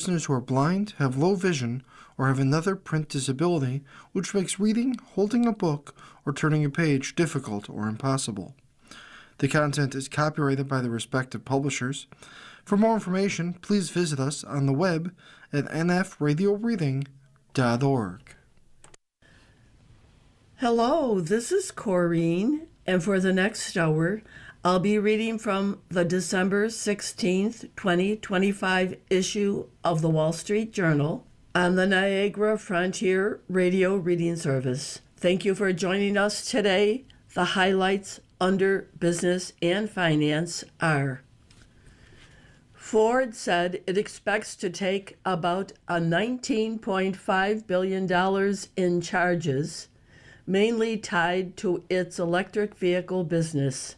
listeners who are blind, have low vision, or have another print disability which makes reading, holding a book, or turning a page difficult or impossible. The content is copyrighted by the respective publishers. For more information, please visit us on the web at nfradioreading.org. Hello, this is Corrine, and for the next hour, I'll be reading from the December 16th, 2025 issue of the Wall Street Journal on the Niagara Frontier Radio Reading Service. Thank you for joining us today. The highlights under business and finance are: Ford said it expects to take about a $19.5 billion in charges, mainly tied to its electric vehicle business,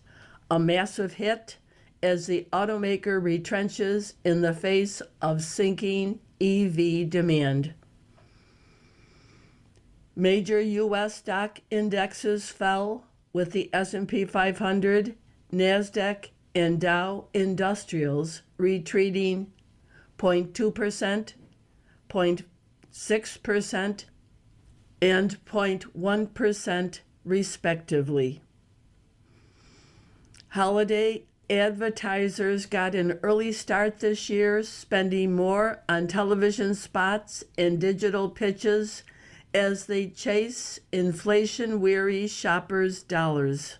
a massive hit as the automaker retrenches in the face of sinking EV demand. Major U.S. stock indexes fell, with the S&P 500, NASDAQ, and Dow Industrials retreating 0.2%, 0.6%, and 0.1% respectively. Holiday advertisers got an early start this year, spending more on television spots and digital pitches as they chase inflation-weary shoppers' dollars.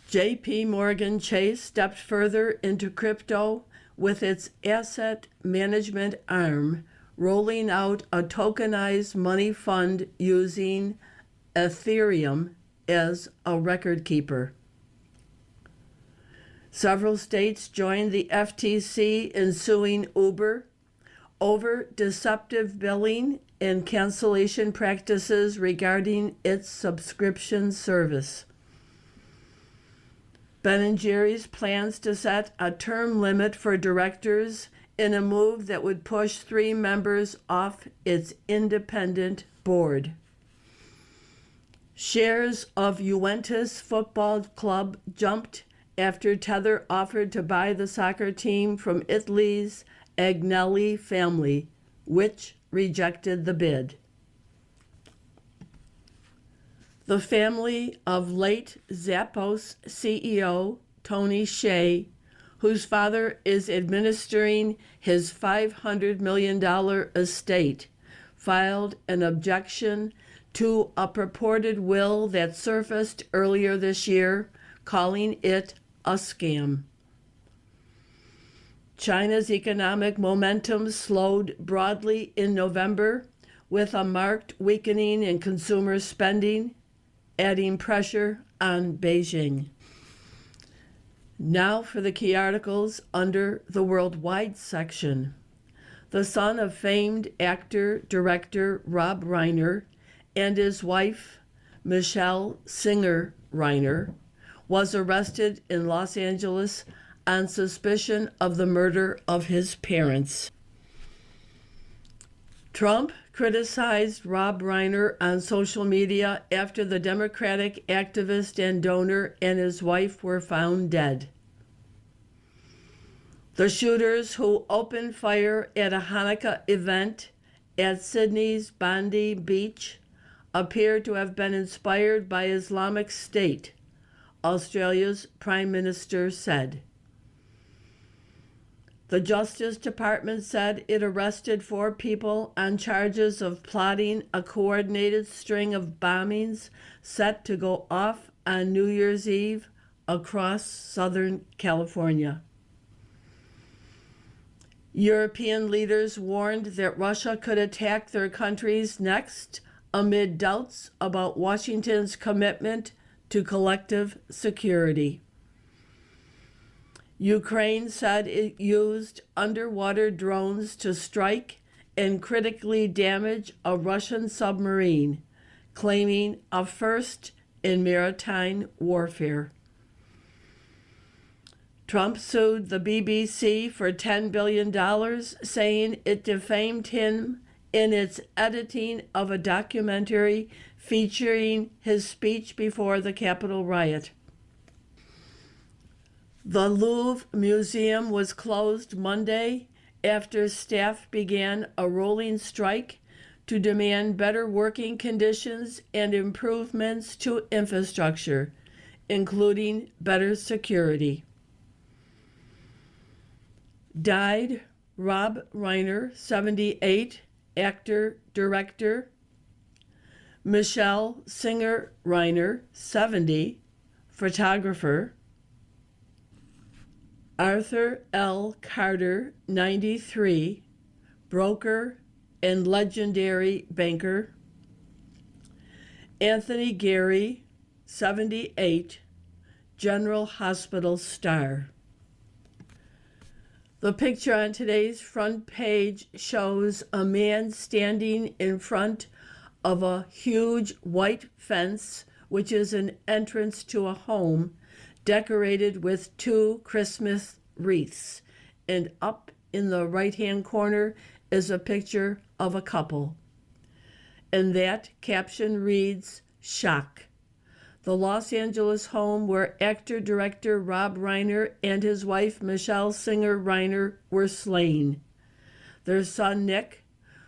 J.P. Morgan Chase stepped further into crypto with its asset management arm, rolling out a tokenized money fund using Ethereum as a record keeper. Several states joined the FTC in suing Uber over deceptive billing and cancellation practices regarding its subscription service. Ben & Jerry's plans to set a term limit for directors in a move that would push 3 members off its independent board. Shares of Juventus Football Club jumped after Tether offered to buy the soccer team from Italy's Agnelli family, which rejected the bid. The family of late Zappos CEO Tony Hsieh, whose father is administering his $500 million estate, filed an objection to a purported will that surfaced earlier this year, calling it a scam. China's economic momentum slowed broadly in November, with a marked weakening in consumer spending, adding pressure on Beijing. Now for the key articles under the worldwide section. The son of famed actor-director Rob Reiner and his wife, Michelle Singer Reiner, was arrested in Los Angeles on suspicion of the murder of his parents. Trump criticized Rob Reiner on social media after the Democratic activist and donor and his wife were found dead. The shooters who opened fire at a Hanukkah event at Sydney's Bondi Beach appear to have been inspired by Islamic State, Australia's Prime Minister said. The Justice Department said it arrested 4 people on charges of plotting a coordinated string of bombings set to go off on New Year's Eve across Southern California. European leaders warned that Russia could attack their countries next amid doubts about Washington's commitment to collective security. Ukraine said it used underwater drones to strike and critically damage a Russian submarine, claiming a first in maritime warfare. Trump sued the BBC for $10 billion, saying it defamed him in its editing of a documentary featuring his speech before the Capitol riot. The Louvre Museum was closed Monday after staff began a rolling strike to demand better working conditions and improvements to infrastructure, including better security. Died Rob Reiner, 78, actor, director. Michelle Singer Reiner, 70, photographer. Arthur L. Carter, 93, broker and legendary banker. Anthony Gary, 78, General Hospital star. The picture on today's front page shows a man standing in front of a huge white fence, which is an entrance to a home, decorated with 2 Christmas wreaths. And up in the right-hand corner is a picture of a couple. And that caption reads, "Shock." The Los Angeles home where actor-director Rob Reiner and his wife Michelle Singer Reiner were slain. Their son Nick,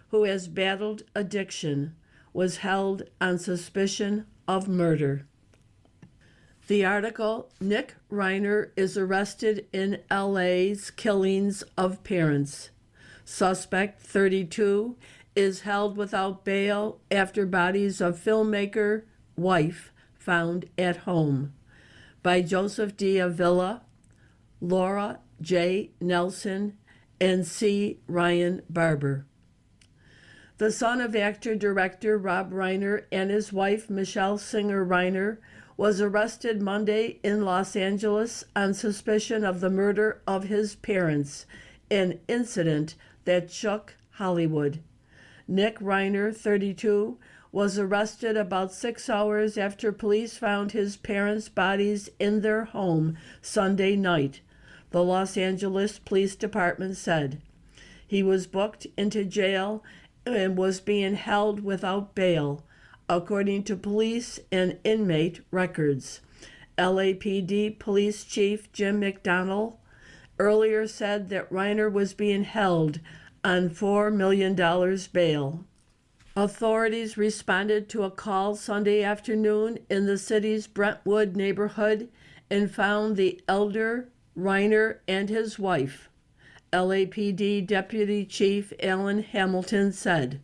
who has battled addiction, was held on suspicion of murder. The article, Nick Reiner is arrested in LA's killings of parents. Suspect 32 is held without bail after bodies of filmmaker wife found at home. By Joseph D. Avila, Laura J. Nelson, and C. Ryan Barber. The son of actor-director Rob Reiner and his wife Michelle Singer Reiner was arrested Monday in Los Angeles on suspicion of the murder of his parents, an incident that shook Hollywood. Nick Reiner, 32, was arrested about 6 hours after police found his parents' bodies in their home Sunday night, the Los Angeles Police Department said. He was booked into jail and was being held without bail, according to police and inmate records. LAPD Police Chief Jim McDonnell earlier said that Reiner was being held on $4 million bail. Authorities responded to a call Sunday afternoon in the city's Brentwood neighborhood and found the elder Reiner and his wife. LAPD Deputy Chief Alan Hamilton said.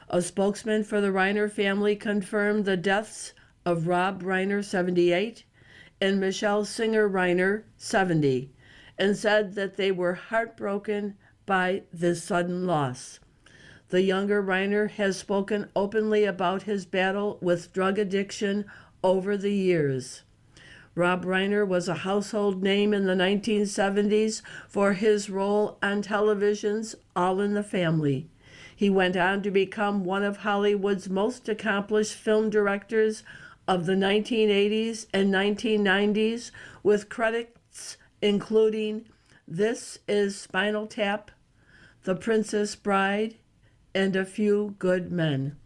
A spokesman for the Reiner family confirmed the deaths of Rob Reiner, 78, and Michelle Singer Reiner, 70, and said that they were heartbroken by this sudden loss. The younger Reiner has spoken openly about his battle with drug addiction over the years. Rob Reiner was a household name in the 1970s for his role on television's All in the Family. He went on to become one of Hollywood's most accomplished film directors of the 1980s and 1990s, with credits including This Is Spinal Tap, The Princess Bride, and A Few Good Men.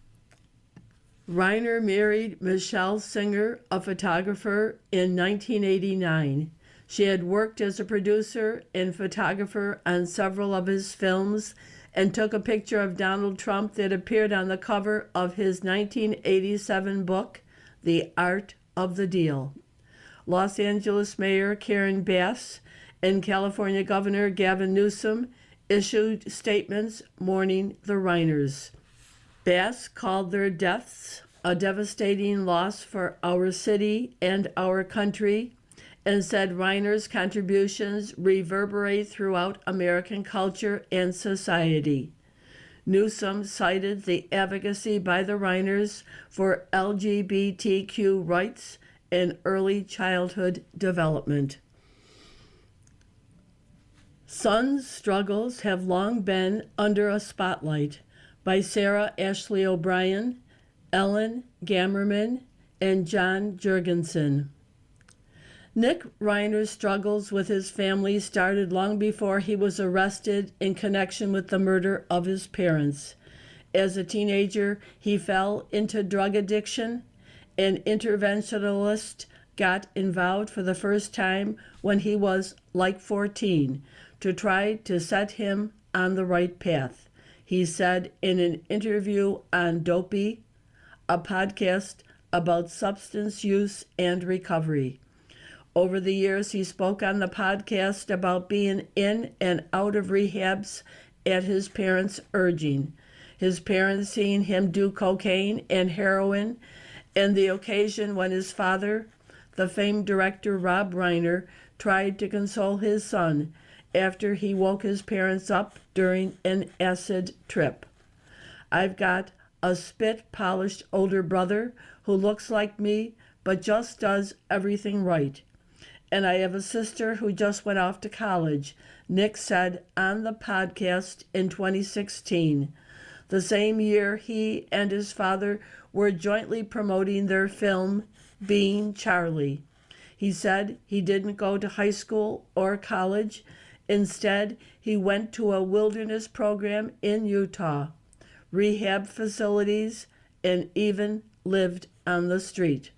Reiner married Michelle Singer, a photographer, in 1989. She had worked as a producer and photographer on several of his films and took a picture of Donald Trump that appeared on the cover of his 1987 book, The Art of the Deal. Los Angeles Mayor Karen Bass and California Governor Gavin Newsom issued statements mourning the Reiners. Bass called their deaths a devastating loss for our city and our country, and said Reiner's contributions reverberate throughout American culture and society. Newsom cited the advocacy by the Reiners for LGBTQ rights and early childhood development. Sons' struggles have long been under a spotlight, by Sarah Ashley O'Brien, Ellen Gammerman, and John Jurgensen. Nick Reiner's struggles with his family started long before he was arrested in connection with the murder of his parents. As a teenager, he fell into drug addiction. An interventionalist got involved for the first time when he was like 14 to try to set him on the right path. He said in an interview on Dopey, a podcast about substance use and recovery. Over the years, he spoke on the podcast about being in and out of rehabs at his parents' urging, his parents seeing him do cocaine and heroin, and the occasion when his father, the famed director Rob Reiner, tried to console his son after he woke his parents up during an acid trip. I've got a spit-polished older brother who looks like me but just does everything right. And I have a sister who just went off to college, Nick said on the podcast in 2016, the same year he and his father were jointly promoting their film, Being Charlie. He said he didn't go to high school or college. Instead, he went to a wilderness program in Utah, rehab facilities, and even lived on the street.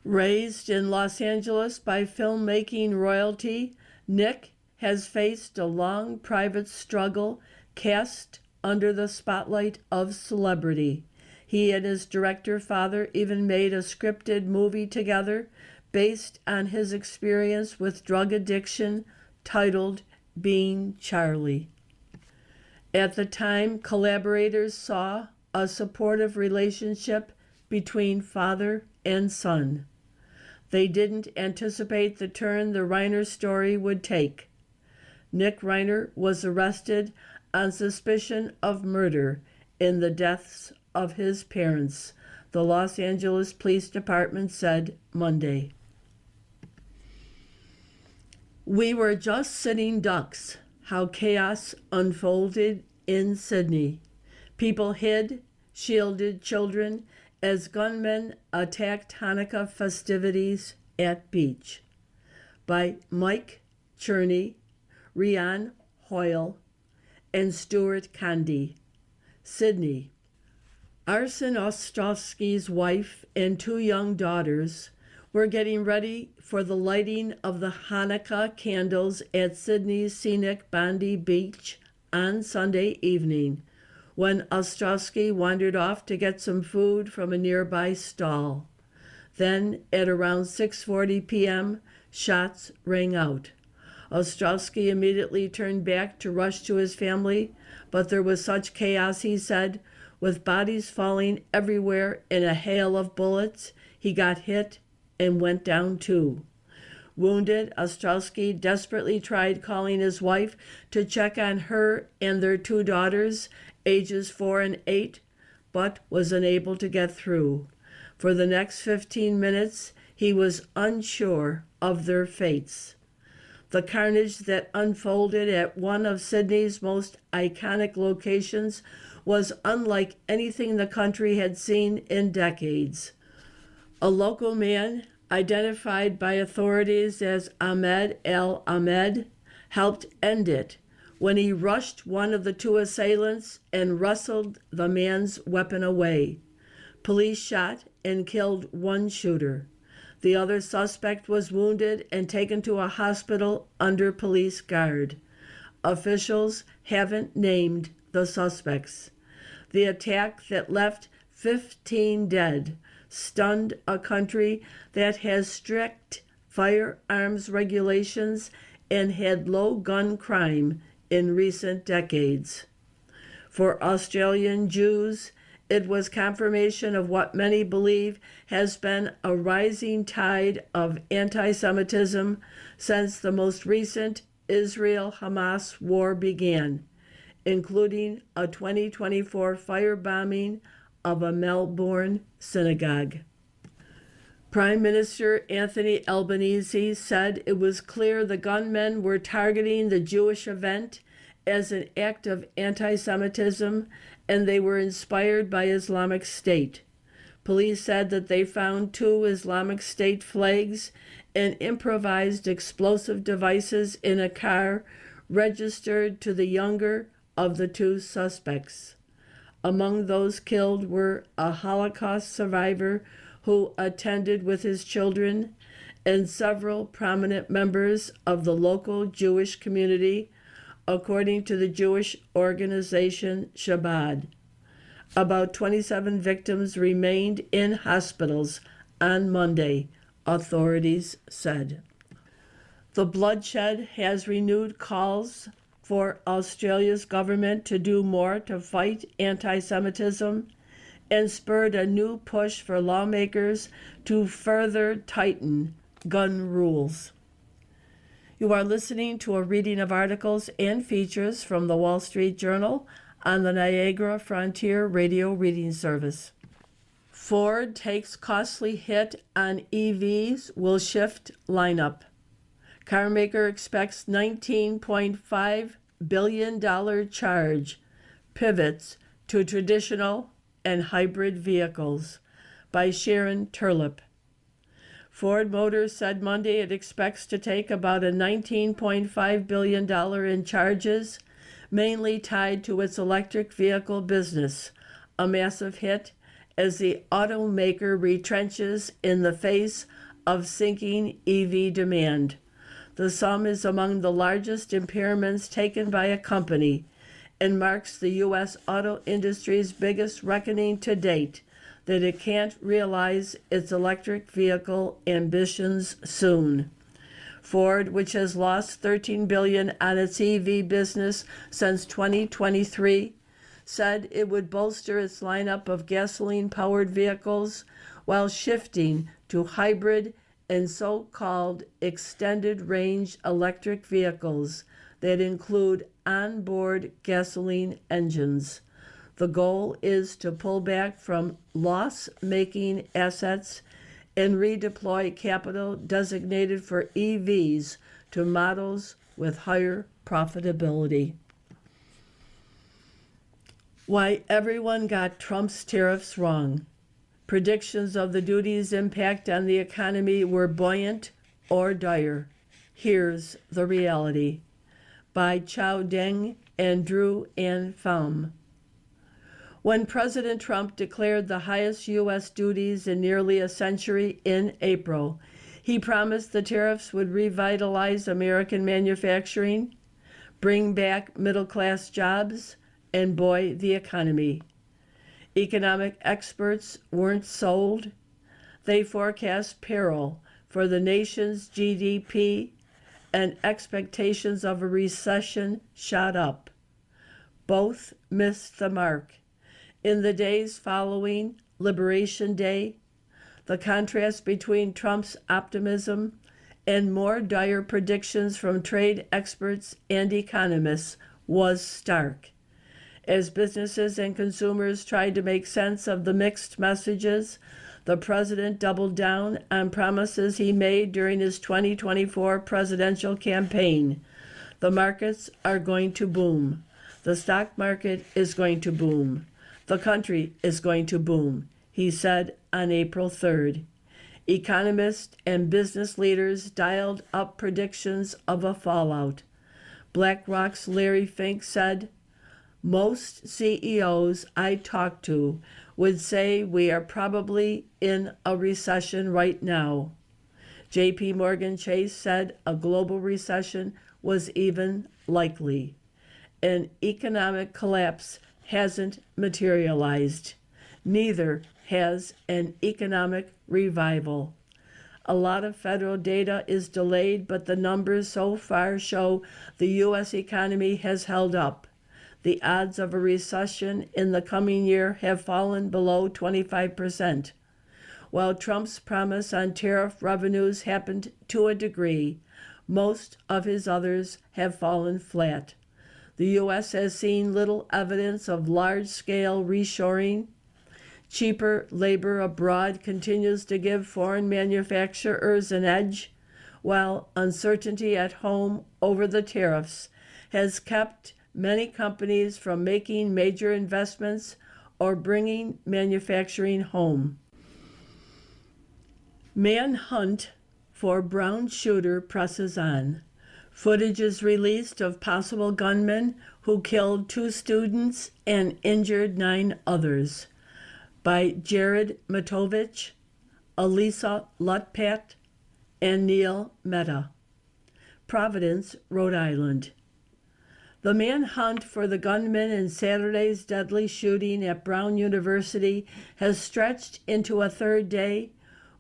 Raised in Los Angeles by filmmaking royalty, Nick has faced a long private struggle cast under the spotlight of celebrity. He and his director father even made a scripted movie together based on his experience with drug addiction titled Being Charlie. At the time, collaborators saw a supportive relationship between father and son. They didn't anticipate the turn the Reiner story would take. Nick Reiner was arrested on suspicion of murder in the deaths of his parents, the Los Angeles Police Department said Monday. We were just sitting ducks, how chaos unfolded in Sydney. People hid, shielded children as gunmen attacked Hanukkah festivities at beach. By Mike Cherney, Rian Hoyle, and Stuart Candy. Sydney. Arsen Ostrovsky's wife and 2 young daughters were getting ready for the lighting of the Hanukkah candles at Sydney's scenic Bondi Beach on Sunday evening, when Ostrovsky wandered off to get some food from a nearby stall. Then, at around 6:40 p.m., shots rang out. Ostrovsky immediately turned back to rush to his family, but there was such chaos, he said, with bodies falling everywhere in a hail of bullets, he got hit and went down too. Wounded, Ostrovsky desperately tried calling his wife to check on her and their 2 daughters, ages 4 and 8, but was unable to get through. For the next 15 minutes, he was unsure of their fates. The carnage that unfolded at one of Sydney's most iconic locations was unlike anything the country had seen in decades. A local man, identified by authorities as Ahmed El Ahmed, helped end it when he rushed one of the 2 assailants and wrestled the man's weapon away. Police shot and killed 1 shooter. The other suspect was wounded and taken to a hospital under police guard. Officials haven't named the suspects. The attack that left 15 dead stunned a country that has strict firearms regulations and had low gun crime in recent decades. For Australian Jews, it was confirmation of what many believe has been a rising tide of anti-Semitism since the most recent Israel-Hamas war began, including a 2024 firebombing of a Melbourne synagogue. Prime Minister Anthony Albanese said it was clear the gunmen were targeting the Jewish event as an act of anti-Semitism, and they were inspired by Islamic State. Police said that they found 2 Islamic State flags and improvised explosive devices in a car registered to the younger of the 2 suspects. Among those killed were a Holocaust survivor who attended with his children, and several prominent members of the local Jewish community, according to the Jewish organization Shabbat. About 27 victims remained in hospitals on Monday, authorities said. The bloodshed has renewed calls for Australia's government to do more to fight anti-Semitism and spurred a new push for lawmakers to further tighten gun rules. You are listening to a reading of articles and features from the Wall Street Journal on the Niagara Frontier Radio Reading Service. Ford takes costly hit on EVs, will shift lineup. Carmaker expects $19.5 billion charge, pivots to traditional and hybrid vehicles, by Sharon Turlip. Ford Motors said Monday it expects to take about a $19.5 billion in charges, mainly tied to its electric vehicle business, a massive hit as the automaker retrenches in the face of sinking EV demand. The sum is among the largest impairments taken by a company and marks the U.S. auto industry's biggest reckoning to date that it can't realize its electric vehicle ambitions soon. Ford, which has lost $13 billion on its EV business since 2023, said it would bolster its lineup of gasoline-powered vehicles while shifting to hybrid and so-called extended-range electric vehicles that include onboard gasoline engines. The goal is to pull back from loss-making assets and redeploy capital designated for EVs to models with higher profitability. Why everyone got Trump's tariffs wrong. Predictions of the duties' impact on the economy were buoyant or dire. Here's the reality. By Chao Deng and Drew Ann Pham. When President Trump declared the highest U.S. duties in nearly a century in April, he promised the tariffs would revitalize American manufacturing, bring back middle-class jobs, and buoy the economy. Economic experts weren't sold. They forecast peril for the nation's GDP, and expectations of a recession shot up. Both missed the mark. In the days following Liberation Day, the contrast between Trump's optimism and more dire predictions from trade experts and economists was stark. As businesses and consumers tried to make sense of the mixed messages, the president doubled down on promises he made during his 2024 presidential campaign. The markets are going to boom. The stock market is going to boom. The country is going to boom, he said on April 3rd. Economists and business leaders dialed up predictions of a fallout. BlackRock's Larry Fink said, "Most CEOs I talked to would say we are probably in a recession right now." JP Morgan Chase said a global recession was even likely. An economic collapse hasn't materialized. Neither has an economic revival. A lot of federal data is delayed, but the numbers so far show the U.S. economy has held up. The odds of a recession in the coming year have fallen below 25%. While Trump's promise on tariff revenues happened to a degree, most of his others have fallen flat. The U.S. has seen little evidence of large-scale reshoring. Cheaper labor abroad continues to give foreign manufacturers an edge, while uncertainty at home over the tariffs has kept many companies from making major investments or bringing manufacturing home. Manhunt for Brown shooter presses on. Footage is released of possible gunmen who killed 2 students and injured 9 others. By Jared Matovich Elisa Lutpat, and Neil Mehta. Providence, Rhode Island. The manhunt for the gunman in Saturday's deadly shooting at Brown University has stretched into a third day,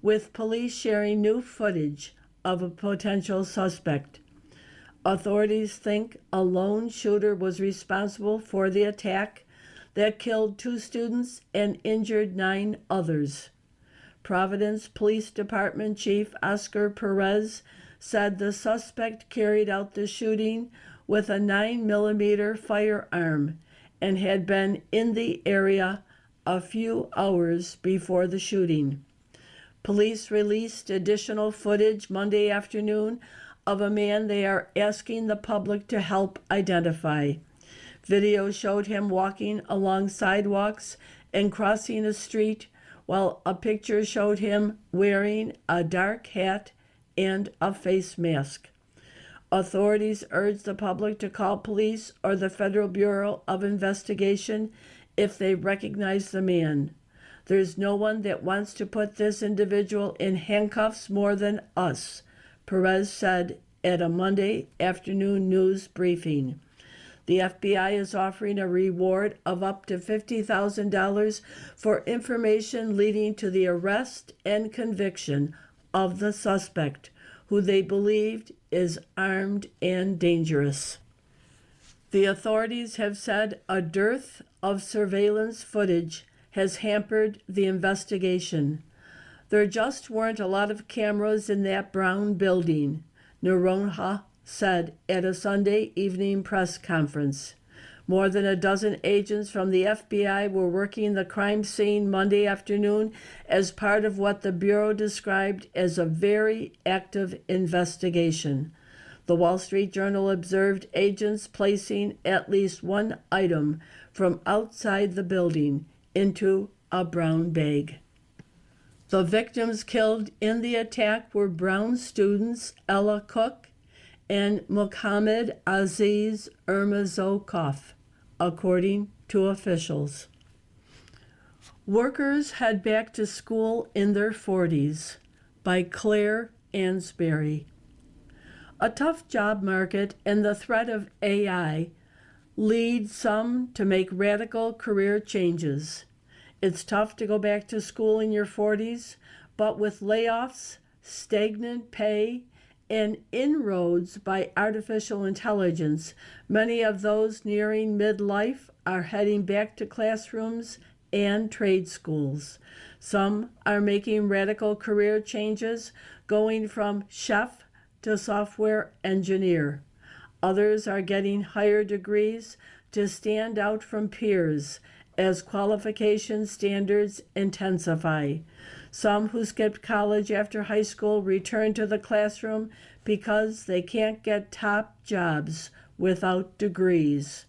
with police sharing new footage of a potential suspect. Authorities think a lone shooter was responsible for the attack that killed 2 students and injured 9 others. Providence Police Department Chief Oscar Perez said the suspect carried out the shooting with a 9mm firearm and had been in the area a few hours before the shooting. Police released additional footage Monday afternoon of a man they are asking the public to help identify. Video showed him walking along sidewalks and crossing a street, while a picture showed him wearing a dark hat and a face mask. Authorities urged the public to call police or the Federal Bureau of Investigation if they recognize the man. There's no one that wants to put this individual in handcuffs more than us, Perez said at a Monday afternoon news briefing. The FBI is offering a reward of up to $50,000 for information leading to the arrest and conviction of the suspect, who they believed is armed and dangerous. The authorities have said a dearth of surveillance footage has hampered the investigation. There just weren't a lot of cameras in that Brown building, Noronha said at a Sunday evening press conference. More than a dozen agents from the FBI were working the crime scene Monday afternoon as part of what the Bureau described as a very active investigation. The Wall Street Journal observed agents placing at least one item from outside the building into a brown bag. The victims killed in the attack were Brown students Ella Cook and Mohammed Aziz Ermazokov, according to officials. Workers head back to school in their 40s by Claire Ansberry. A tough job market and the threat of AI lead some to make radical career changes. It's tough to go back to school in your 40s, but with layoffs, stagnant pay, and inroads by artificial intelligence, many of those nearing midlife are heading back to classrooms and trade schools. Some are making radical career changes, going from chef to software engineer. Others are getting higher degrees to stand out from peers as qualification standards intensify. Some who skipped college after high school return to the classroom because they can't get top jobs without degrees.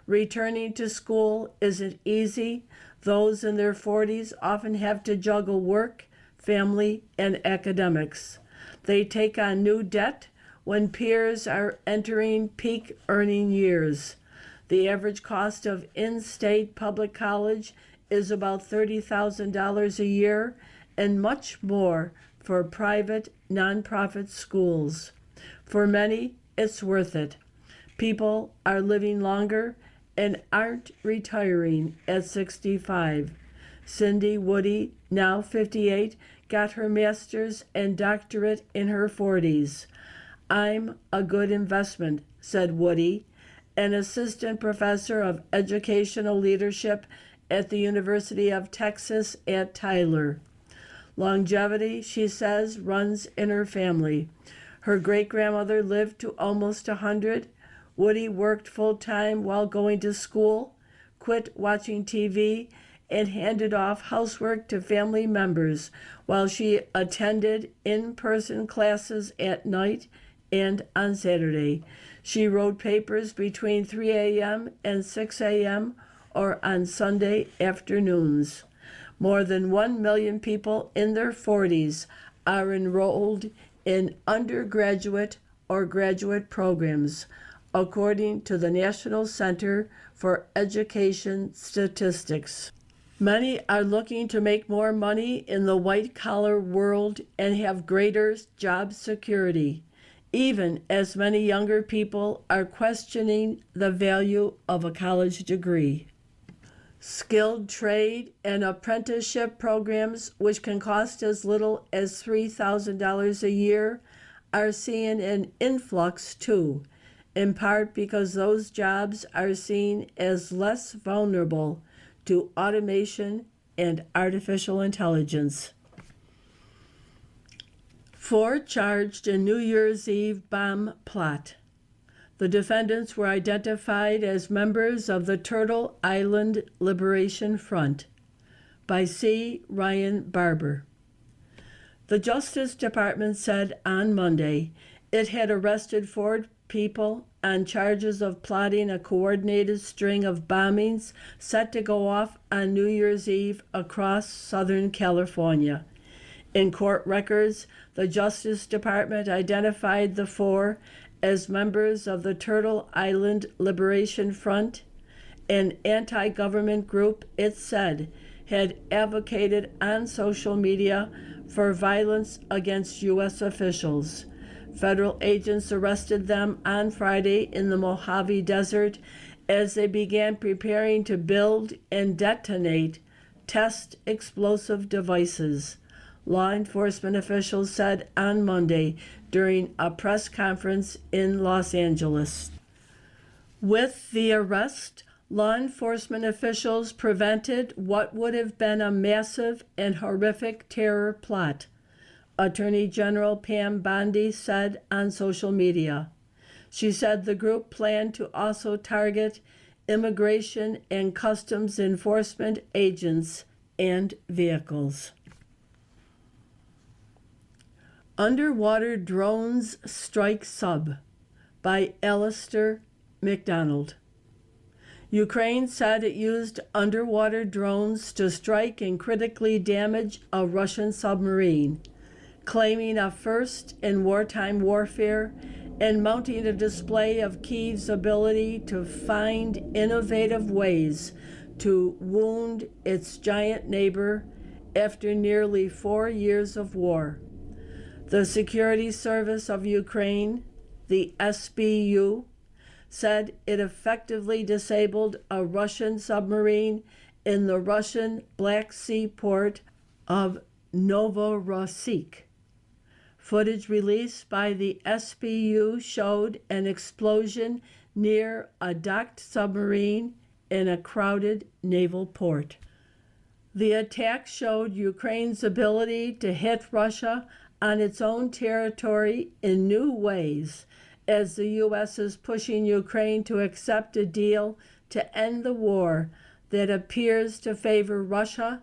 Returning to school isn't easy. Those in their 40s often have to juggle work, family, and academics. They take on new debt when peers are entering peak earning years. The average cost of in-state public college is about $30,000 a year, and much more for private nonprofit schools. For many, it's worth it. People are living longer and aren't retiring at 65. Cindy Woody, now 58, got her master's and doctorate in her 40s. I'm a good investment, said Woody, an assistant professor of educational leadership at the University of Texas at Tyler. Longevity, she says, runs in her family. Her great-grandmother lived to almost 100. Woody worked full-time while going to school, quit watching TV, and handed off housework to family members while she attended in-person classes at night and on Saturday. She wrote papers between 3 a.m. and 6 a.m. or on Sunday afternoons. More than 1 million people in their 40s are enrolled in undergraduate or graduate programs, according to the National Center for Education Statistics. Many are looking to make more money in the white-collar world and have greater job security, even as many younger people are questioning the value of a college degree. Skilled trade and apprenticeship programs, which can cost as little as $3,000 a year, are seeing an influx too, in part because those jobs are seen as less vulnerable to automation and artificial intelligence. 4 charged in New Year's Eve bomb plot. The defendants were identified as members of the Turtle Island Liberation Front by C. Ryan Barber. The Justice Department said on Monday it had arrested 4 people on charges of plotting a coordinated string of bombings set to go off on New Year's Eve across Southern California. In court records, the Justice Department identified the 4 as members of the Turtle Island Liberation Front, an anti-government group it said had advocated on social media for violence against U.S. officials. Federal agents arrested them on Friday in the Mojave Desert as they began preparing to build and detonate test explosive devices, law enforcement officials said on Monday during a press conference in Los Angeles. With the arrest, law enforcement officials prevented what would have been a massive and horrific terror plot, Attorney General Pam Bondi said on social media. She said the group planned to also target immigration and customs enforcement agents and vehicles. Underwater Drones Strike Sub by Alistair McDonald. Ukraine said it used underwater drones to strike and critically damage a Russian submarine, claiming a first in wartime warfare and mounting a display of Kyiv's ability to find innovative ways to wound its giant neighbor after nearly 4 years of war. The Security Service of Ukraine, the SBU, said it effectively disabled a Russian submarine in the Russian Black Sea port of Novorossiysk. Footage released by the SBU showed an explosion near a docked submarine in a crowded naval port. The attack showed Ukraine's ability to hit Russia on its own territory in new ways, as the U.S. is pushing Ukraine to accept a deal to end the war that appears to favor Russia,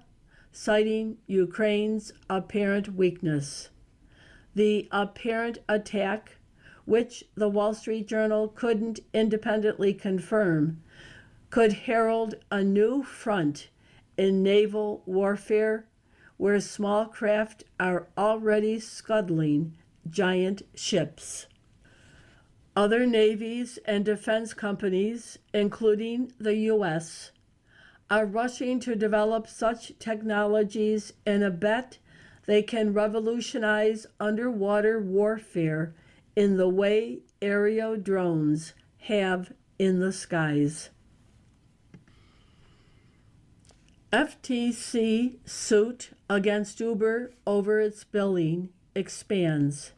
citing Ukraine's apparent weakness. The apparent attack, which the Wall Street Journal couldn't independently confirm, could herald a new front in naval warfare where small craft are already scuttling giant ships. Other navies and defense companies, including the U.S., are rushing to develop such technologies in a bet they can revolutionize underwater warfare in the way aerial drones have in the skies. FTC suit against Uber over its billing expands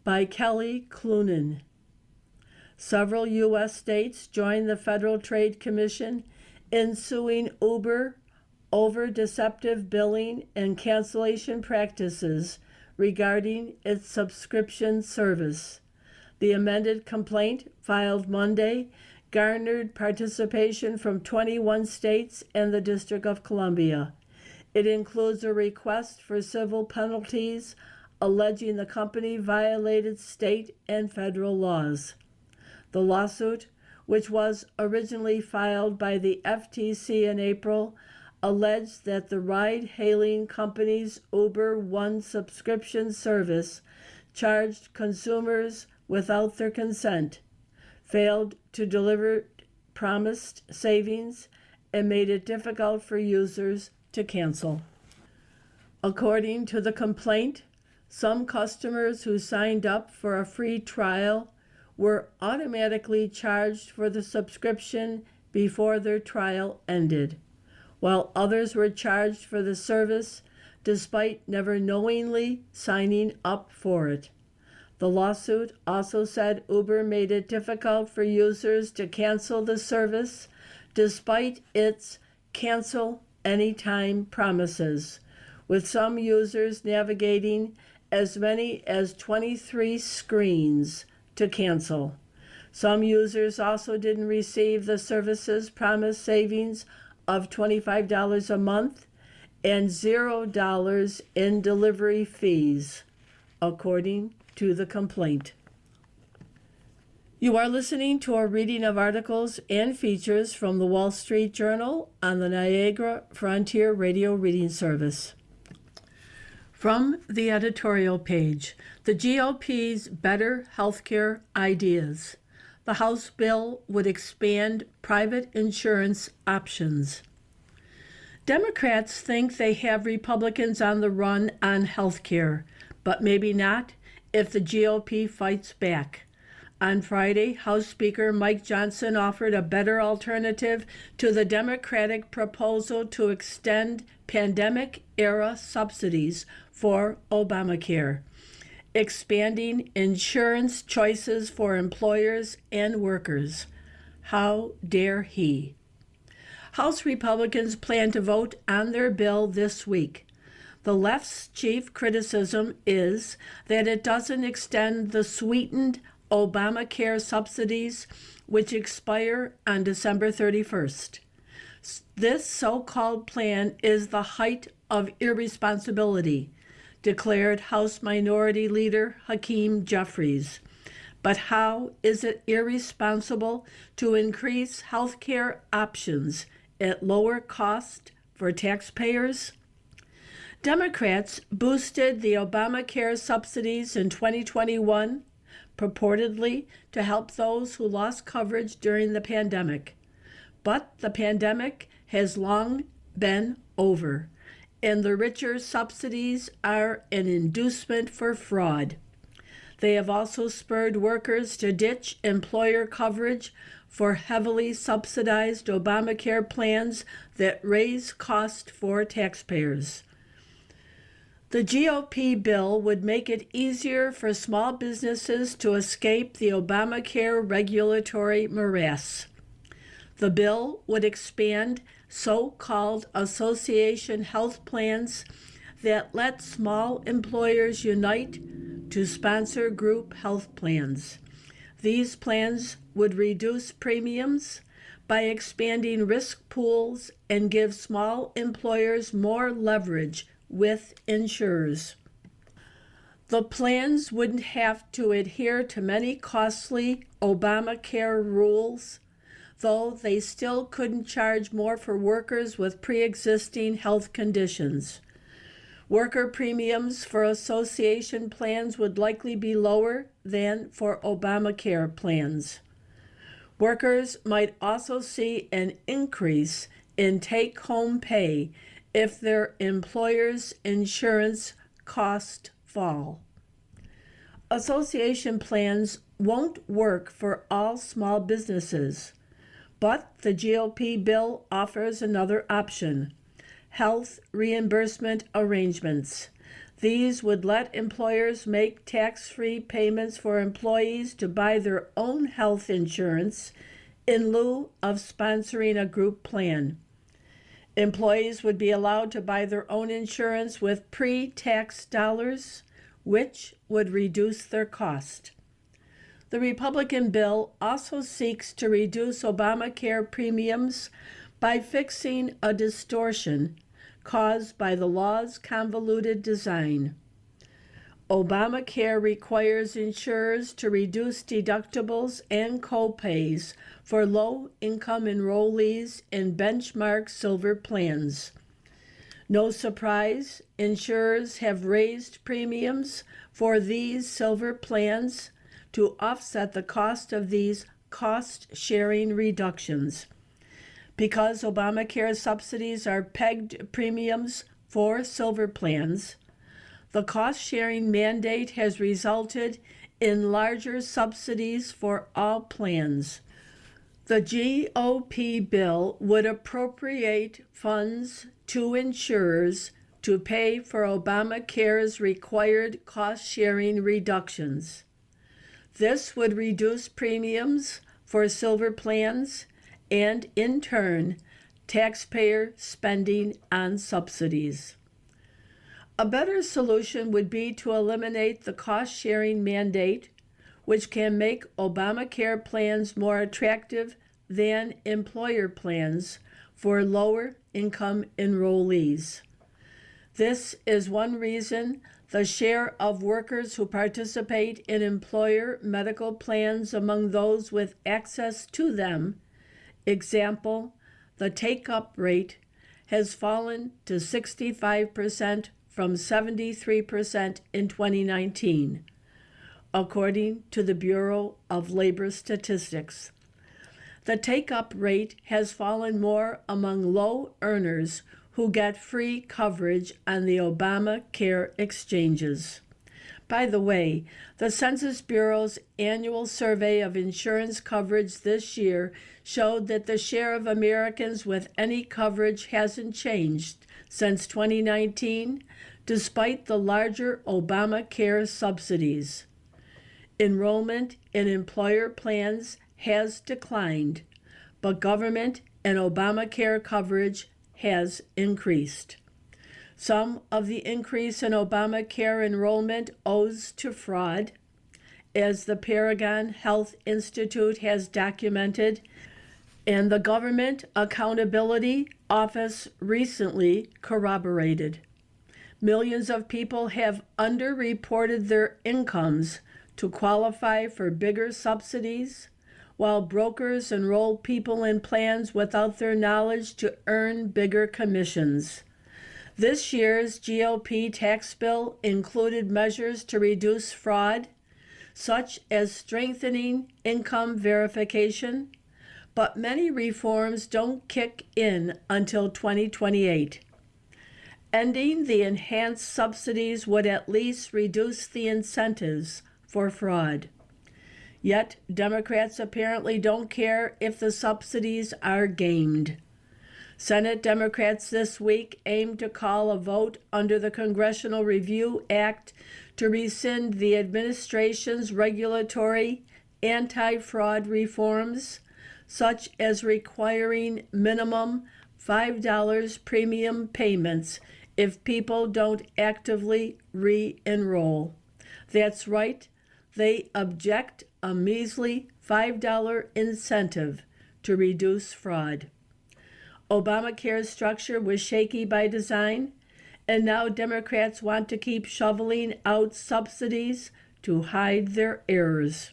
by Kelly Clunan. Several U.S. states joined the Federal Trade Commission in suing Uber over deceptive billing and cancellation practices regarding its subscription service. The amended complaint, filed Monday, garnered participation from 21 states and the District of Columbia. It includes a request for civil penalties alleging the company violated state and federal laws. The lawsuit, which was originally filed by the FTC in April, alleged that the ride-hailing company's Uber One subscription service charged consumers without their consent, failed to deliver promised savings, and made it difficult for users to cancel. According to the complaint, some customers who signed up for a free trial were automatically charged for the subscription before their trial ended, while others were charged for the service despite never knowingly signing up for it. The lawsuit also said Uber made it difficult for users to cancel the service despite its cancel anytime promises, with some users navigating as many as 23 screens to cancel. Some users also didn't receive the service's promised savings of $25 a month and $0 in delivery fees, according to the complaint. You are listening to a reading of articles and features from the Wall Street Journal on the Niagara Frontier Radio Reading Service. From the editorial page, the GOP's Better Healthcare Ideas. The House bill would expand private insurance options. Democrats think they have Republicans on the run on health care, but maybe not if the GOP fights back. On Friday, House Speaker Mike Johnson offered a better alternative to the Democratic proposal to extend pandemic-era subsidies for Obamacare, expanding insurance choices for employers and workers. How dare he? House Republicans plan to vote on their bill this week. The left's chief criticism is that it doesn't extend the sweetened Obamacare subsidies, which expire on December 31st. This so-called plan is the height of irresponsibility, declared House Minority Leader Hakeem Jeffries. But how is it irresponsible to increase health care options at lower cost for taxpayers? Democrats boosted the Obamacare subsidies in 2021, purportedly to help those who lost coverage during the pandemic. But the pandemic has long been over, and the richer subsidies are an inducement for fraud. They have also spurred workers to ditch employer coverage for heavily subsidized Obamacare plans that raise costs for taxpayers. The GOP bill would make it easier for small businesses to escape the Obamacare regulatory morass. The bill would expand so-called association health plans that let small employers unite to sponsor group health plans. These plans would reduce premiums by expanding risk pools and give small employers more leverage with insurers. The plans wouldn't have to adhere to many costly Obamacare rules, though they still couldn't charge more for workers with pre-existing health conditions. Worker premiums for association plans would likely be lower than for Obamacare plans. Workers might also see an increase in take-home pay if their employer's insurance costs fall. Association plans won't work for all small businesses, but the GOP bill offers another option: health reimbursement arrangements. These would let employers make tax-free payments for employees to buy their own health insurance in lieu of sponsoring a group plan. Employees would be allowed to buy their own insurance with pre-tax dollars, which would reduce their cost. The Republican bill also seeks to reduce Obamacare premiums by fixing a distortion caused by the law's convoluted design. Obamacare requires insurers to reduce deductibles and co-pays for low-income enrollees in benchmark silver plans. No surprise, insurers have raised premiums for these silver plans to offset the cost of these cost-sharing reductions. Because Obamacare subsidies are pegged premiums for silver plans, the cost-sharing mandate has resulted in larger subsidies for all plans. The GOP bill would appropriate funds to insurers to pay for Obamacare's required cost-sharing reductions. This would reduce premiums for silver plans and, in turn, taxpayer spending on subsidies. A better solution would be to eliminate the cost-sharing mandate, which can make Obamacare plans more attractive than employer plans for lower-income enrollees. This is one reason the share of workers who participate in employer medical plans among those with access to them, example, the take-up rate, has fallen to 65% from 73% in 2019, according to the Bureau of Labor Statistics. The take-up rate has fallen more among low earners who get free coverage on the Obamacare exchanges. By the way, the Census Bureau's annual survey of insurance coverage this year showed that the share of Americans with any coverage hasn't changed since 2019, despite the larger Obamacare subsidies. Enrollment in employer plans has declined, but government and Obamacare coverage has increased. Some of the increase in Obamacare enrollment owes to fraud, as the Paragon Health Institute has documented, and the Government Accountability Office recently corroborated. Millions of people have underreported their incomes to qualify for bigger subsidies, while brokers enroll people in plans without their knowledge to earn bigger commissions. This year's GOP tax bill included measures to reduce fraud, such as strengthening income verification, but many reforms don't kick in until 2028. Ending the enhanced subsidies would at least reduce the incentives for fraud. Yet, Democrats apparently don't care if the subsidies are gamed. Senate Democrats this week aim to call a vote under the Congressional Review Act to rescind the administration's regulatory anti-fraud reforms, such as requiring minimum $5 premium payments if people don't actively re-enroll. That's right, they object a measly $5 incentive to reduce fraud. Obamacare's structure was shaky by design, and now Democrats want to keep shoveling out subsidies to hide their errors.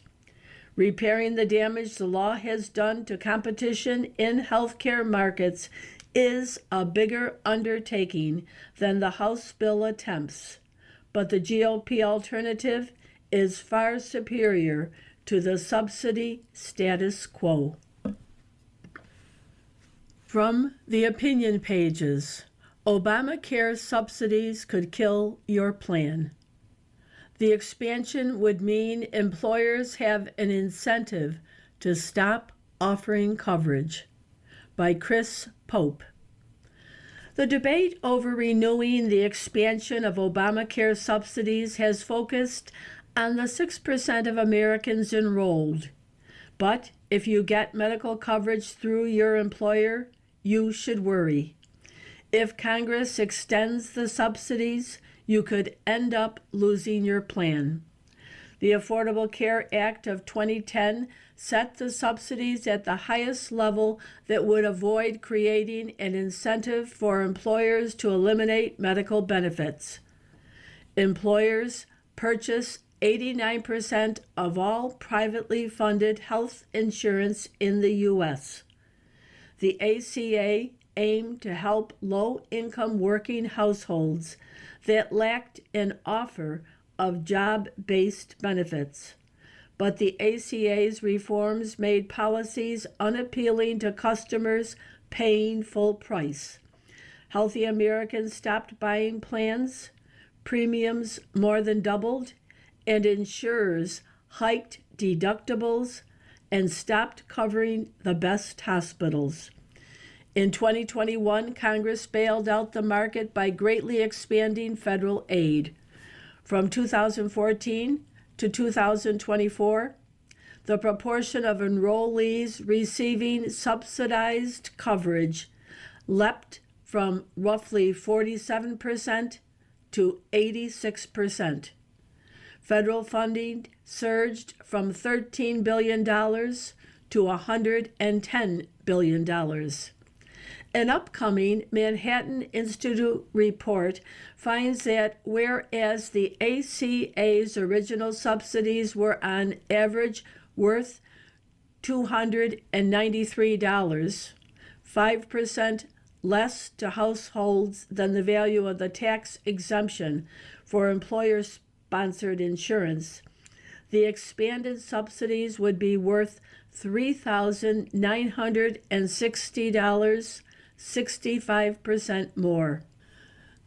Repairing the damage the law has done to competition in healthcare markets is a bigger undertaking than the House bill attempts, but the GOP alternative is far superior to the subsidy status quo. From the opinion pages, Obamacare subsidies could kill your plan. The expansion would mean employers have an incentive to stop offering coverage. By Chris Pope. The debate over renewing the expansion of Obamacare subsidies has focused on the 6% of Americans enrolled. But if you get medical coverage through your employer, you should worry. If Congress extends the subsidies, you could end up losing your plan. The Affordable Care Act of 2010 set the subsidies at the highest level that would avoid creating an incentive for employers to eliminate medical benefits. Employers purchase 89% of all privately funded health insurance in the U.S. The ACA aimed to help low-income working households that lacked an offer of job-based benefits. But the ACA's reforms made policies unappealing to customers paying full price. Healthy Americans stopped buying plans, premiums more than doubled, and insurers hiked deductibles and stopped covering the best hospitals. In 2021, Congress bailed out the market by greatly expanding federal aid. From 2014 to 2024, the proportion of enrollees receiving subsidized coverage leapt from roughly 47% to 86%. Federal funding surged from $13 billion to $110 billion. An upcoming Manhattan Institute report finds that whereas the ACA's original subsidies were on average worth $293, 5% less to households than the value of the tax exemption for employer-sponsored insurance, the expanded subsidies would be worth $3,960, 65% more.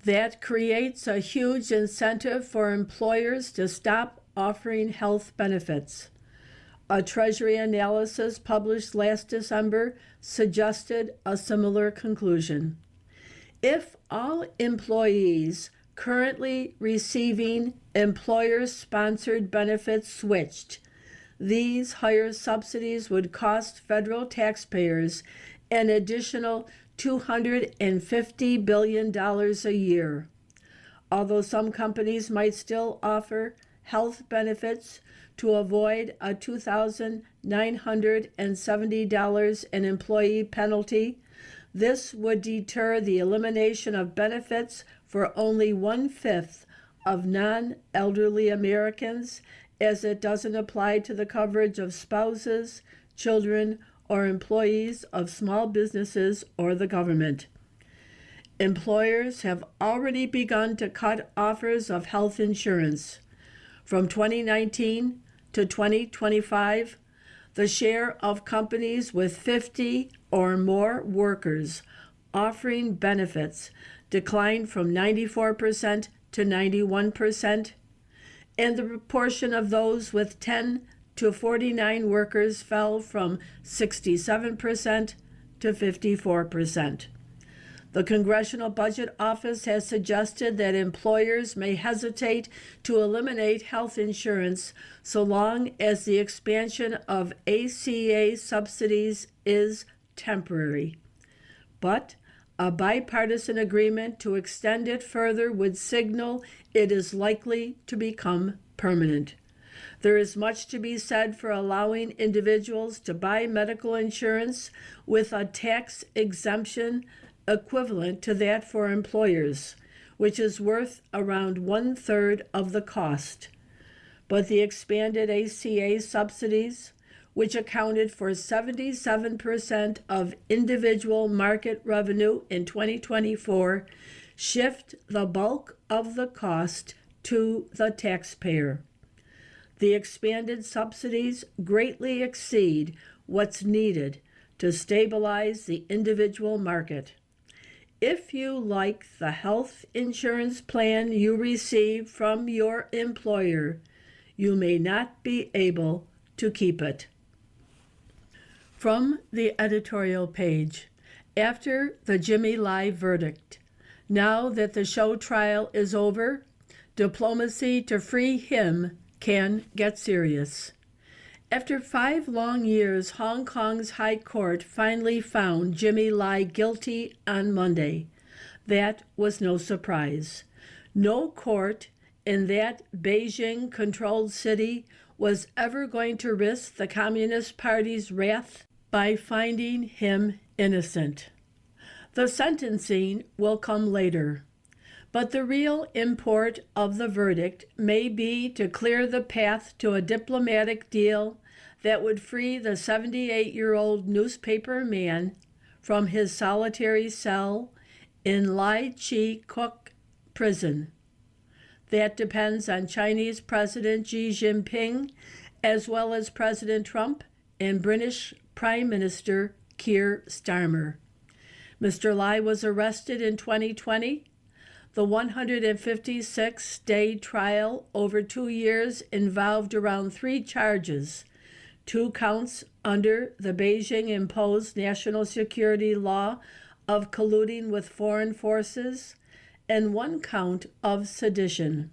That creates a huge incentive for employers to stop offering health benefits. A Treasury analysis published last December suggested a similar conclusion. If all employees currently receiving employer-sponsored benefits switched, these higher subsidies would cost federal taxpayers an additional $250 billion a year. Although some companies might still offer health benefits to avoid a $2,970 an employee penalty, this would deter the elimination of benefits for only 1/5 of non-elderly Americans, as it doesn't apply to the coverage of spouses, children, or employees of small businesses or the government. Employers have already begun to cut offers of health insurance. From 2019 to 2025, the share of companies with 50 or more workers offering benefits declined from 94% to 91%, and the proportion of those with 10 to 49 workers fell from 67% to 54%. The Congressional Budget Office has suggested that employers may hesitate to eliminate health insurance so long as the expansion of ACA subsidies is temporary. But a bipartisan agreement to extend it further would signal it is likely to become permanent. There is much to be said for allowing individuals to buy medical insurance with a tax exemption equivalent to that for employers, which is worth around 1/3 of the cost. But the expanded ACA subsidies, which accounted for 77% of individual market revenue in 2024, shift the bulk of the cost to the taxpayer. The expanded subsidies greatly exceed what's needed to stabilize the individual market. If you like the health insurance plan you receive from your employer, you may not be able to keep it. From the editorial page, after the Jimmy Lai verdict, now that the show trial is over, diplomacy to free him can get serious. After 5 long years, Hong Kong's High Court finally found Jimmy Lai guilty on Monday. That was no surprise. No court in that Beijing-controlled city was ever going to risk the Communist Party's wrath by finding him innocent. The sentencing will come later. But the real import of the verdict may be to clear the path to a diplomatic deal that would free the 78-year-old newspaper man from his solitary cell in Lai Chi Kok prison. That depends on Chinese President Xi Jinping, as well as President Trump and British Prime Minister Keir Starmer. Mr. Lai was arrested in 2020. The 156-day trial over 2 years involved around 3 charges: 2 counts under the Beijing-imposed national security law of colluding with foreign forces, and 1 count of sedition.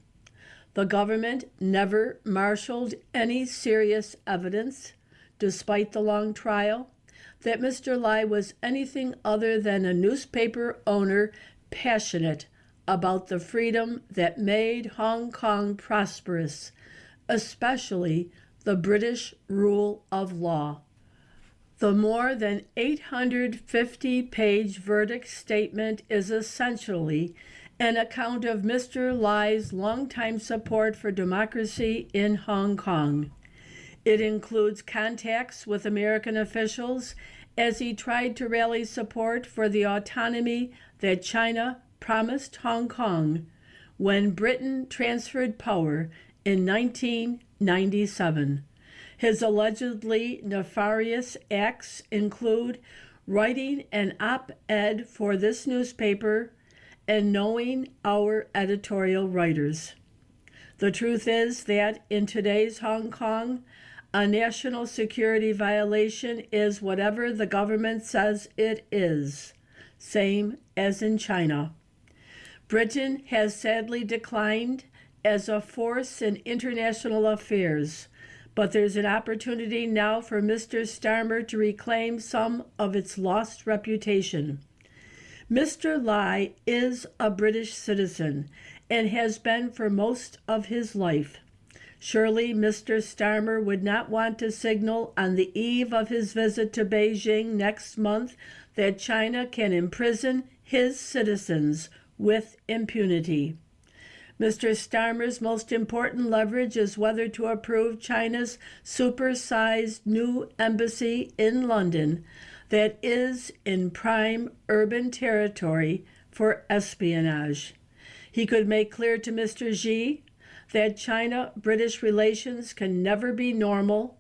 The government never marshaled any serious evidence, despite the long trial, that Mr. Lai was anything other than a newspaper owner passionate about the freedom that made Hong Kong prosperous, especially the British rule of law. The more than 850-page verdict statement is essentially an account of Mr. Lai's longtime support for democracy in Hong Kong. It includes contacts with American officials as he tried to rally support for the autonomy that China promised Hong Kong when Britain transferred power in 1997. His allegedly nefarious acts include writing an op-ed for this newspaper and knowing our editorial writers. The truth is that in today's Hong Kong, a national security violation is whatever the government says it is, same as in China. Britain has sadly declined as a force in international affairs, but there's an opportunity now for Mr. Starmer to reclaim some of its lost reputation. Mr. Lai is a British citizen and has been for most of his life. Surely Mr. Starmer would not want to signal on the eve of his visit to Beijing next month that China can imprison his citizens with impunity. Mr. Starmer's most important leverage is whether to approve China's supersized new embassy in London that is in prime urban territory for espionage. He could make clear to Mr. Xi that China-British relations can never be normal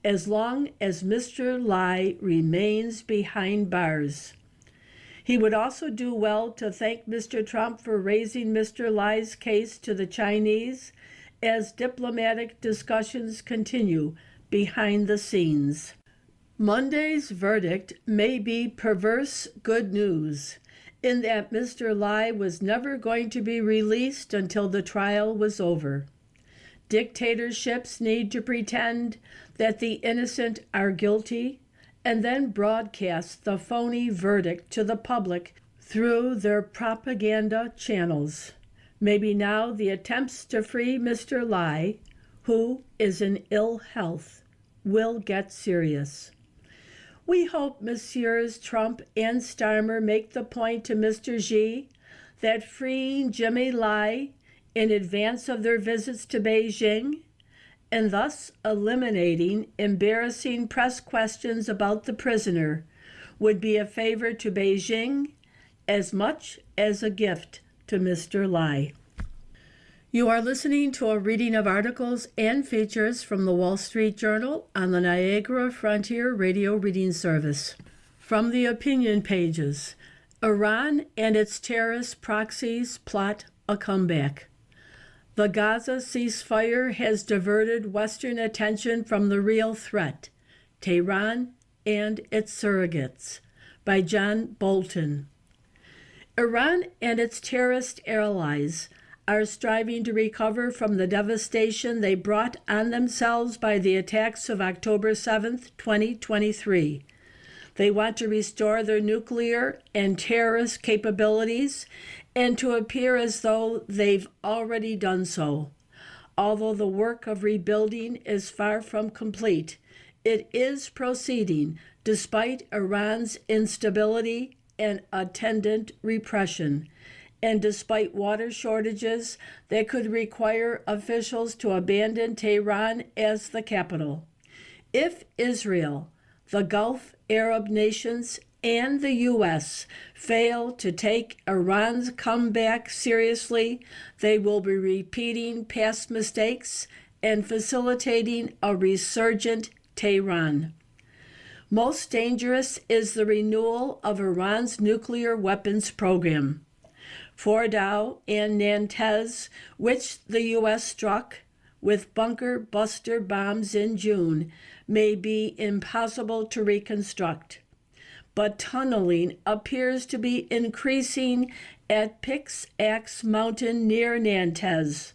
as long as Mr. Lai remains behind bars. He would also do well to thank Mr. Trump for raising Mr. Lai's case to the Chinese as diplomatic discussions continue behind the scenes. Monday's verdict may be perverse good news, in that Mr. Lai was never going to be released until the trial was over. Dictatorships need to pretend that the innocent are guilty and then broadcast the phony verdict to the public through their propaganda channels. Maybe now the attempts to free Mr. Lai, who is in ill health, will get serious. We hope Messrs. Trump and Starmer make the point to Mr. Xi that freeing Jimmy Lai in advance of their visits to Beijing, and thus eliminating embarrassing press questions about the prisoner, would be a favor to Beijing as much as a gift to Mr. Lai. You are listening to a reading of articles and features from the Wall Street Journal on the Niagara Frontier Radio Reading Service. From the opinion pages, Iran and its terrorist proxies plot a comeback. The Gaza ceasefire has diverted Western attention from the real threat, Tehran and its surrogates, by John Bolton. Iran and its terrorist allies are striving to recover from the devastation they brought on themselves by the attacks of October 7, 2023. They want to restore their nuclear and terrorist capabilities and to appear as though they've already done so. Although the work of rebuilding is far from complete, it is proceeding despite Iran's instability and attendant repression, and despite water shortages that could require officials to abandon Tehran as the capital. If Israel, the Gulf Arab nations, and the U.S. fail to take Iran's comeback seriously, they will be repeating past mistakes and facilitating a resurgent Tehran. Most dangerous is the renewal of Iran's nuclear weapons program. Fordow and Nantes, which the U.S. struck with bunker buster bombs in June, may be impossible to reconstruct. But tunneling appears to be increasing at Pickaxe Mountain near Nantes,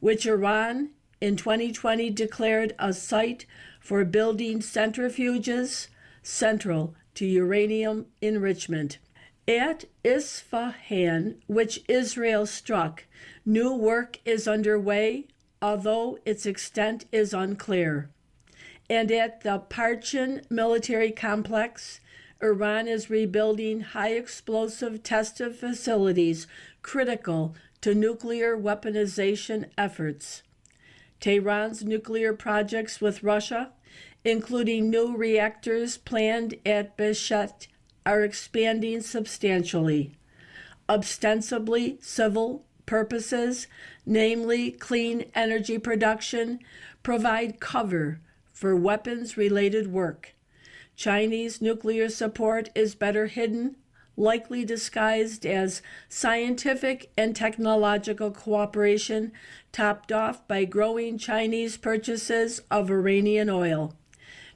which Iran in 2020 declared a site for building centrifuges central to uranium enrichment. At Isfahan, which Israel struck, new work is underway, although its extent is unclear. And at the Parchin military complex, Iran is rebuilding high-explosive test facilities critical to nuclear weaponization efforts. Tehran's nuclear projects with Russia, including new reactors planned at Beshet, are expanding substantially. Ostensibly civil purposes, namely clean energy production, provide cover for weapons-related work. Chinese nuclear support is better hidden, likely disguised as scientific and technological cooperation, topped off by growing Chinese purchases of Iranian oil.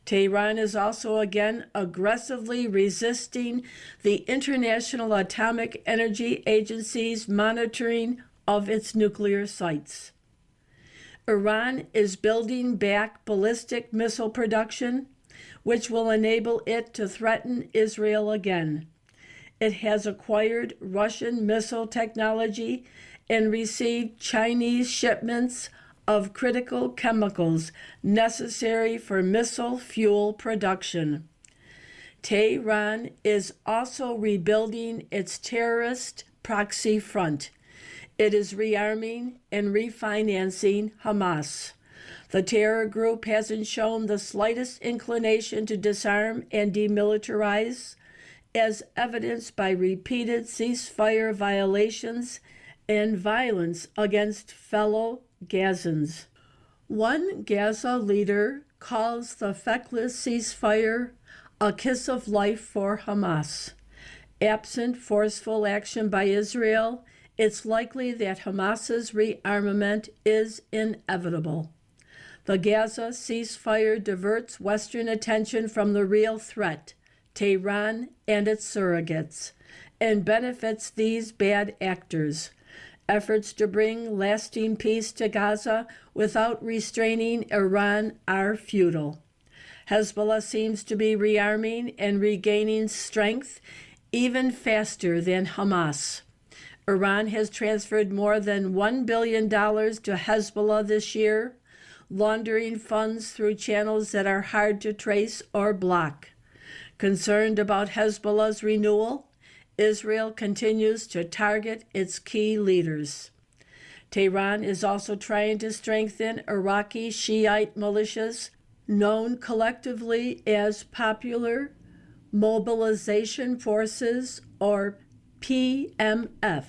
Tehran is also again aggressively resisting the International Atomic Energy Agency's monitoring of its nuclear sites. Iran is building back ballistic missile production, which will enable it to threaten Israel again. It has acquired Russian missile technology and received Chinese shipments of critical chemicals necessary for missile fuel production. Tehran is also rebuilding its terrorist proxy front. It is rearming and refinancing Hamas. The terror group hasn't shown the slightest inclination to disarm and demilitarize, as evidenced by repeated ceasefire violations and violence against fellow Gazans. One Gaza leader calls the feckless ceasefire a kiss of life for Hamas. Absent forceful action by Israel, it's likely that Hamas's rearmament is inevitable. The Gaza ceasefire diverts Western attention from the real threat, Tehran and its surrogates, and benefits these bad actors. Efforts to bring lasting peace to Gaza without restraining Iran are futile. Hezbollah seems to be rearming and regaining strength even faster than Hamas. Iran has transferred more than $1 billion to Hezbollah this year, laundering funds through channels that are hard to trace or block. Concerned about Hezbollah's renewal, Israel continues to target its key leaders. Tehran is also trying to strengthen Iraqi Shiite militias, known collectively as Popular Mobilization Forces, or PMF,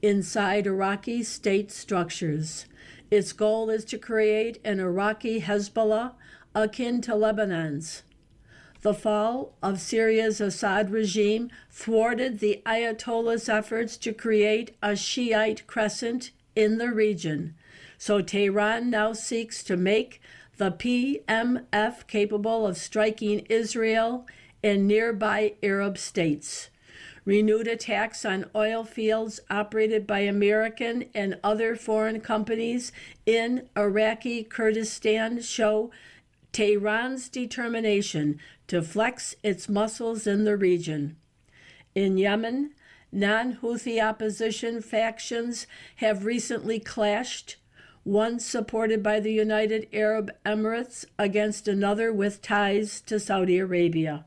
inside Iraqi state structures. Its goal is to create an Iraqi Hezbollah akin to Lebanon's. The fall of Syria's Assad regime thwarted the Ayatollah's efforts to create a Shiite crescent in the region, so Tehran now seeks to make the PMF capable of striking Israel and nearby Arab states. Renewed attacks on oil fields operated by American and other foreign companies in Iraqi Kurdistan show Tehran's determination to flex its muscles in the region. In Yemen, non-Houthi opposition factions have recently clashed, one supported by the United Arab Emirates against another with ties to Saudi Arabia.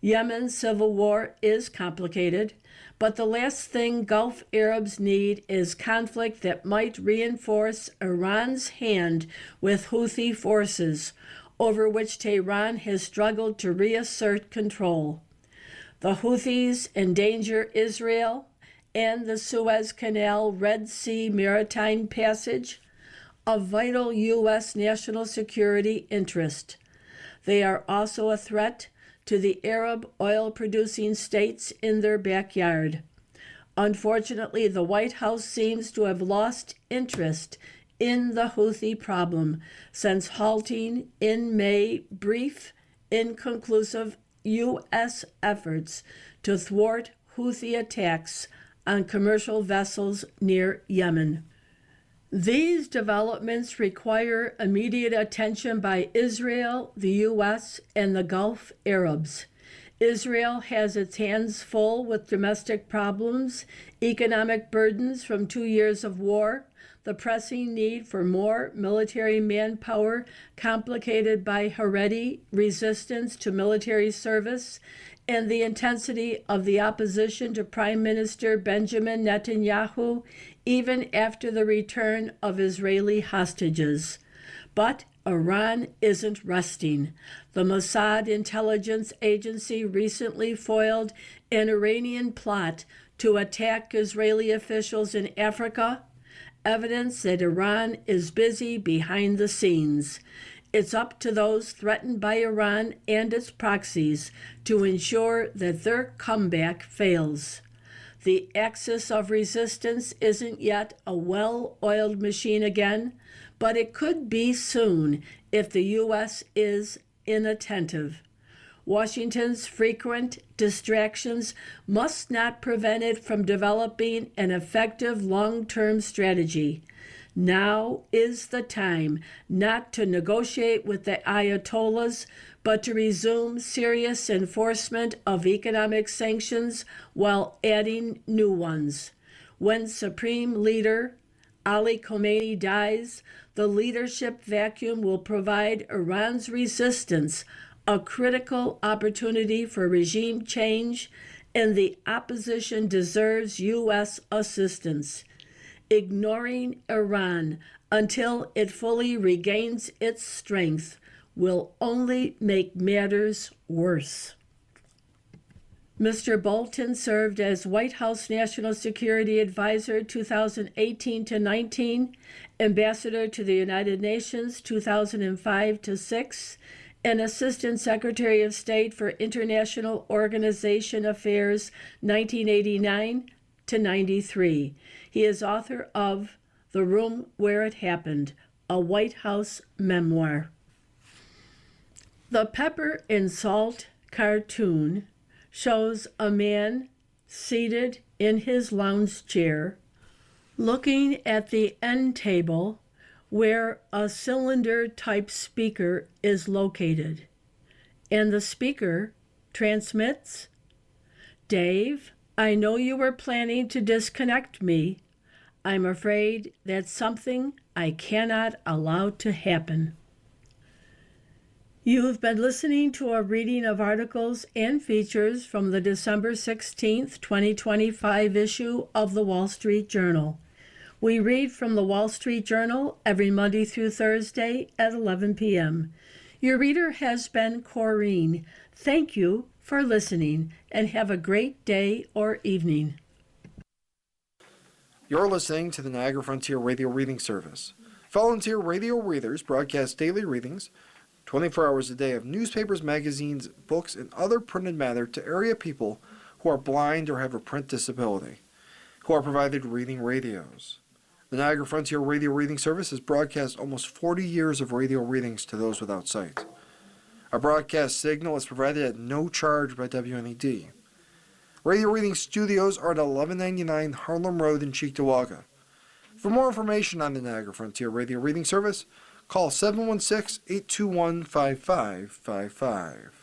Yemen's civil war is complicated, but the last thing Gulf Arabs need is conflict that might reinforce Iran's hand with Houthi forces, over which Tehran has struggled to reassert control. The Houthis endanger Israel and the Suez Canal Red Sea maritime passage, a vital U.S. national security interest. They are also a threat to the Arab oil-producing states in their backyard. Unfortunately, the White House seems to have lost interest in the Houthi problem since halting in May brief, inconclusive U.S. efforts to thwart Houthi attacks on commercial vessels near Yemen. These developments require immediate attention by Israel, the U.S., and the Gulf Arabs. Israel has its hands full with domestic problems, economic burdens from 2 years of war, the pressing need for more military manpower complicated by Haredi resistance to military service, and the intensity of the opposition to Prime Minister Benjamin Netanyahu even after the return of Israeli hostages. But Iran isn't resting. The Mossad intelligence agency recently foiled an Iranian plot to attack Israeli officials in Africa, evidence that Iran is busy behind the scenes. It's up to those threatened by Iran and its proxies to ensure that their comeback fails. The axis of resistance isn't yet a well-oiled machine again, but it could be soon if the U.S. is inattentive. Washington's frequent distractions must not prevent it from developing an effective long-term strategy. Now is the time not to negotiate with the Ayatollahs, but to resume serious enforcement of economic sanctions while adding new ones. When Supreme Leader Ali Khamenei dies, the leadership vacuum will provide Iran's resistance a critical opportunity for regime change, and the opposition deserves U.S. assistance. Ignoring Iran until it fully regains its strength will only make matters worse. Mr. Bolton served as White House National Security Advisor 2018 to 19, Ambassador to the United Nations 2005 to 6, and Assistant Secretary of State for International Organization Affairs 1989 to 93. He is author of The Room Where It Happened, a White House memoir. The Pepper and Salt cartoon shows a man seated in his lounge chair, looking at the end table where a cylinder-type speaker is located. And the speaker transmits, "Dave, I know you were planning to disconnect me. I'm afraid that's something I cannot allow to happen." You have been listening to a reading of articles and features from the December 16th, 2025 issue of the Wall Street Journal. We read from the Wall Street Journal every Monday through Thursday at 11 p.m. Your reader has been Corrine. Thank you for listening, and have a great day or evening. You're listening to the Niagara Frontier Radio Reading Service. Volunteer radio readers broadcast daily readings, 24 hours a day, of newspapers, magazines, books, and other printed matter to area people who are blind or have a print disability, who are provided reading radios. The Niagara Frontier Radio Reading Service has broadcast almost 40 years of radio readings to those without sight. Our broadcast signal is provided at no charge by WNED. Radio Reading Studios are at 1199 Harlem Road in Cheektowaga. For more information on the Niagara Frontier Radio Reading Service, call 716-821-5555.